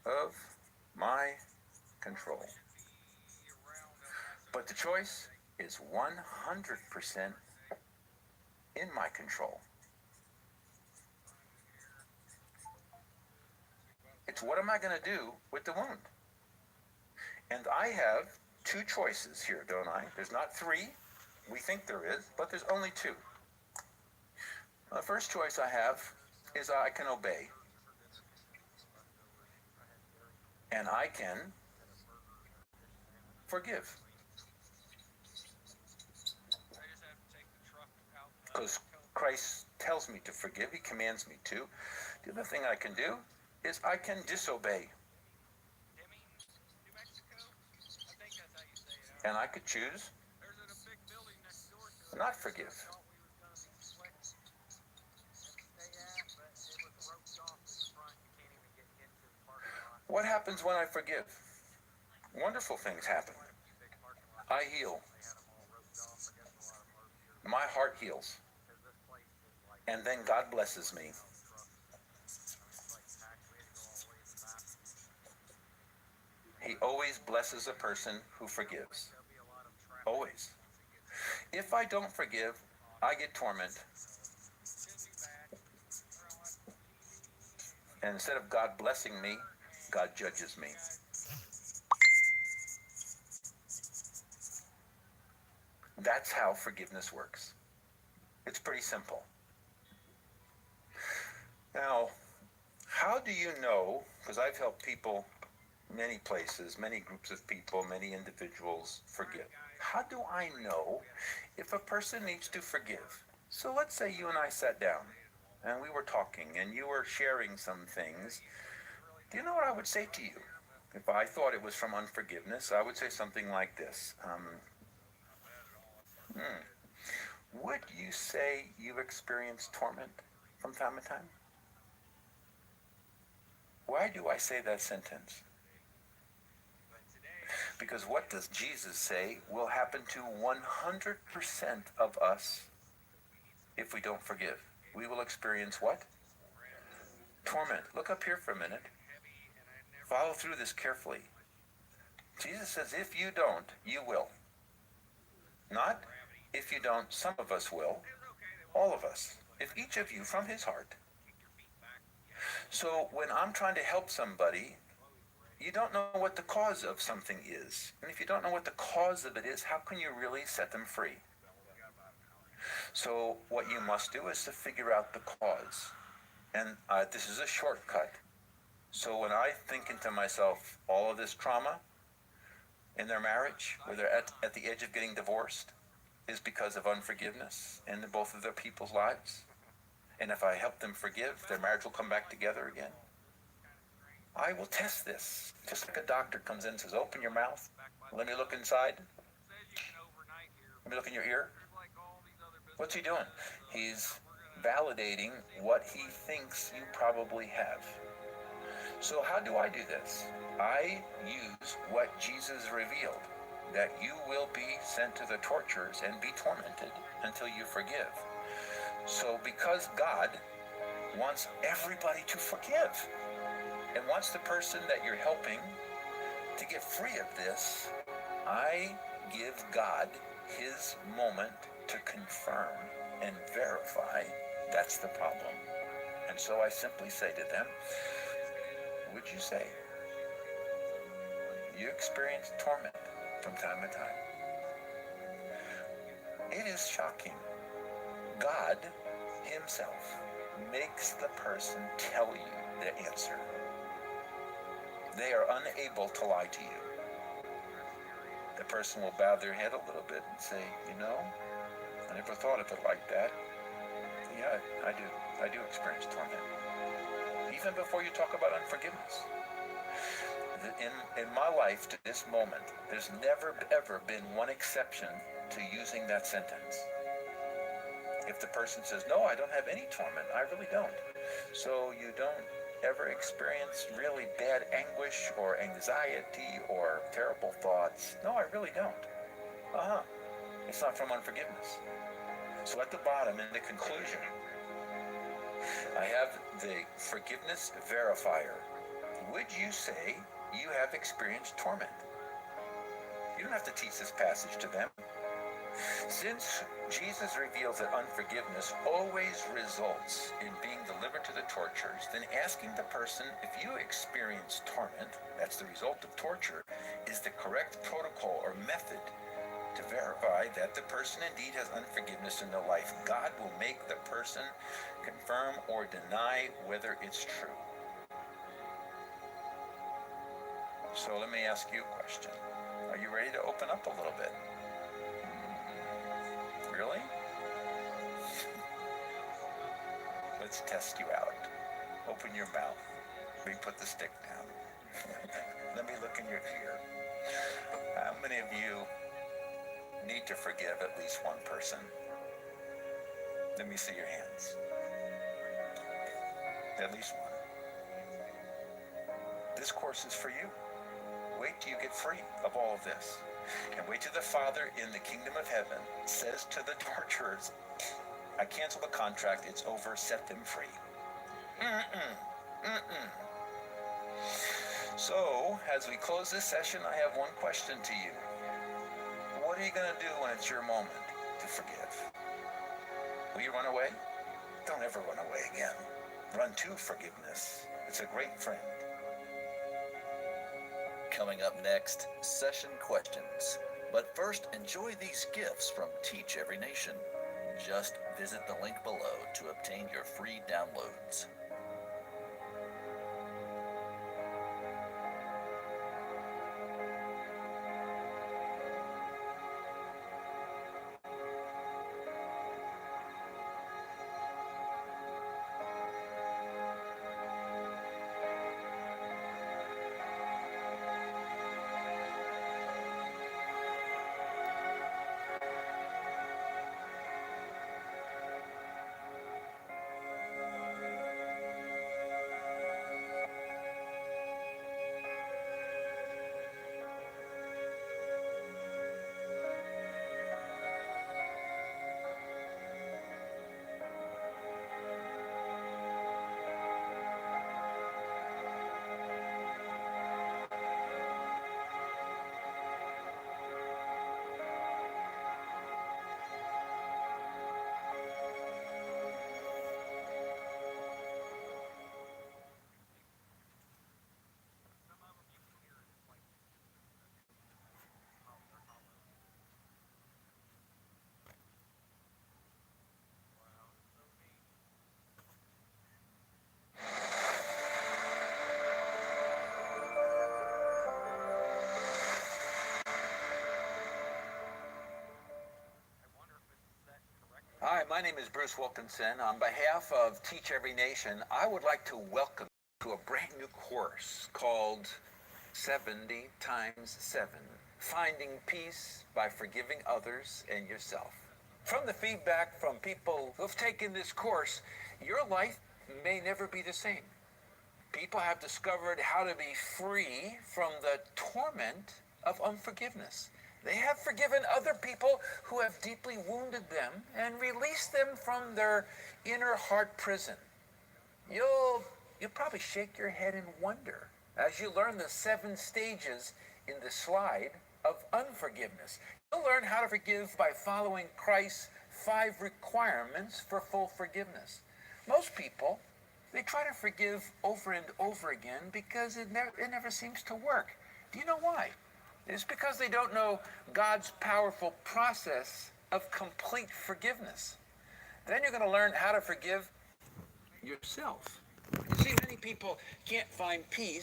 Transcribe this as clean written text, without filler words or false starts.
of my control. But the choice is 100% in my control. It's what am I going to do with the wound? And I have two choices here, don't I? There's not three. We think there is, but there's only two. The first choice I have is I can obey. And I can forgive. Because Christ tells me to forgive. He commands me to. The other thing I can do is I can disobey. And I could choose not forgive. What happens when I forgive? Wonderful things happen. I heal. My heart heals. And then God blesses me. He always blesses a person who forgives. Always. If I don't forgive, I get torment. And instead of God blessing me, God judges me. That's how forgiveness works. It's pretty simple. Now, how do you know, because I've helped people many places, many groups of people, many individuals forgive. How do I know if a person needs to forgive? So let's say you and I sat down and we were talking and you were sharing some things. Do you know what I would say to you? If I thought it was from unforgiveness, I would say something like this. Would you say you've experienced torment from time to time? Why do I say that sentence? Because what does Jesus say will happen to 100% of us if we don't forgive? We will experience what? Torment. Look up here for a minute. Follow through this carefully. Jesus says, if you don't, you will. Not if you don't, some of us will. All of us. If each of you from his heart. So when I'm trying to help somebody, you don't know what the cause of something is. And if you don't know what the cause of it is, how can you really set them free? So what you must do is to figure out the cause. And this is a shortcut. So when I think into myself, all of this trauma in their marriage, where they're at the edge of getting divorced, is because of unforgiveness in both of their people's lives. And if I help them forgive, their marriage will come back together again. I will test this. Just like a doctor comes in and says, open your mouth. Let me look inside. Let me look in your ear. What's he doing? He's validating what he thinks you probably have. So how do I do this? I use what Jesus revealed, that you will be sent to the torturers and be tormented until you forgive. So because God wants everybody to forgive and wants the person that you're helping to get free of this, I give God his moment to confirm and verify that's the problem. And so I simply say to them, would you say you experience torment from time to time? It is shocking. God himself makes the person tell you the answer. They are unable to lie to you. The person will bow their head a little bit and say, I never thought of it like that. Yeah, I do. I do experience torment. Even before you talk about unforgiveness. In my life to this moment, there's never ever been one exception to using that sentence. If the person says, no, I don't have any torment, I really don't. So you don't ever experience really bad anguish or anxiety or terrible thoughts? No, I really don't. It's not from unforgiveness. So at the bottom, in the conclusion, I have the forgiveness verifier. would you say you have experienced torment? You don't have to teach this passage to them. Since Jesus reveals that unforgiveness always results in being delivered to the torturers, then asking the person, if you experience torment, that's the result of torture, is the correct protocol or method to verify that the person indeed has unforgiveness in their life. God will make the person confirm or deny whether it's true. So let me ask you a question. Are you ready to open up a little bit? Really? Let's test you out. Open your mouth. Let me put the stick down. Let me look in your ear. How many of you need to forgive at least one person? Let me see your hands. At least one. This course is for you. Wait till you get free of all of this. And wait till the Father in the kingdom of heaven says to the torturers, I cancel the contract, it's over, set them free. So, as we close this session, I have one question to you. What are you going to do when it's your moment to forgive? Will you run away? Don't ever run away again. Run to forgiveness. It's a great friend. Coming up next, session questions. But first, enjoy these gifts from Teach Every Nation. Just visit the link below to obtain your free downloads. Hi, my name is Bruce Wilkinson. On behalf of Teach Every Nation, I would like to welcome you to a brand new course called 70 times 7, Finding Peace by Forgiving Others and Yourself. From the feedback from people who have taken this course, your life may never be the same. People have discovered how to be free from the torment of unforgiveness. They have forgiven other people who have deeply wounded them and released them from their inner heart prison. You'll probably shake your head in wonder as you learn the 7 stages in the slide of unforgiveness. You'll learn how to forgive by following Christ's 5 requirements for full forgiveness. Most people, they try to forgive over and over again because it never seems to work. Do you know why? It's because they don't know God's powerful process of complete forgiveness. Then you're going to learn how to forgive yourself. You see, many people can't find peace